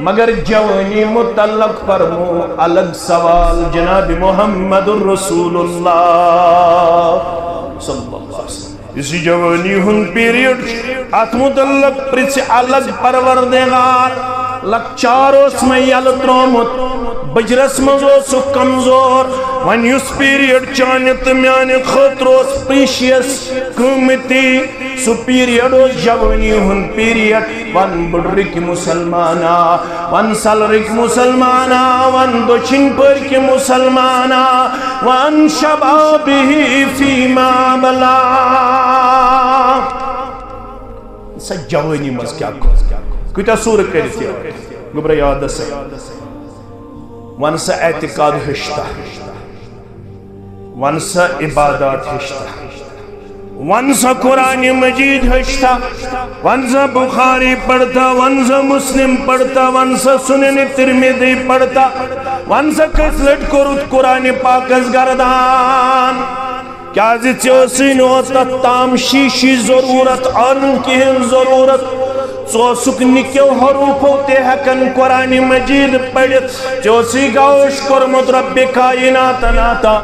مگر جوانی متعلق فرمو الگ سوال جناب محمد الرسول اللہ صلی اللہ علیہ وسلم اسی جوانی ہن پیریڈ ات متعلق پرچ الگ پروردگار لکچار اس میں یل ترومت بجرس مزو سو کمزور ون یس پیریڈ چانت میانے خطروس پریشیس قیمتی سو پیریڈ اس جوانی ہن پیریڈ ون بڑرک مسلمانا ون سلرک مسلمانا ون دوچن پرک مسلمانا ون شبابی فیما بلا سجوانی مز کیا کتا سور کرتی ہے گبرا یاد سے ون سا اعتقاد ہشتا ون سا عبادات ہشتا ون سا قرآن مجید ہشتا ون سا بخاری پڑھتا ون سا مسلم پڑھتا ون سا سنن ترمذی پڑھتا ون سا کسلٹ کرت قرآن پاکس گردان کیا زیسی نوتا تام شیشی ضرورت آنن کی ضرورت سوسک نکیو حروف ہوتے ہکن قرآن مجید پڑھت چوسی گوش کرمت رب کائنات ناتا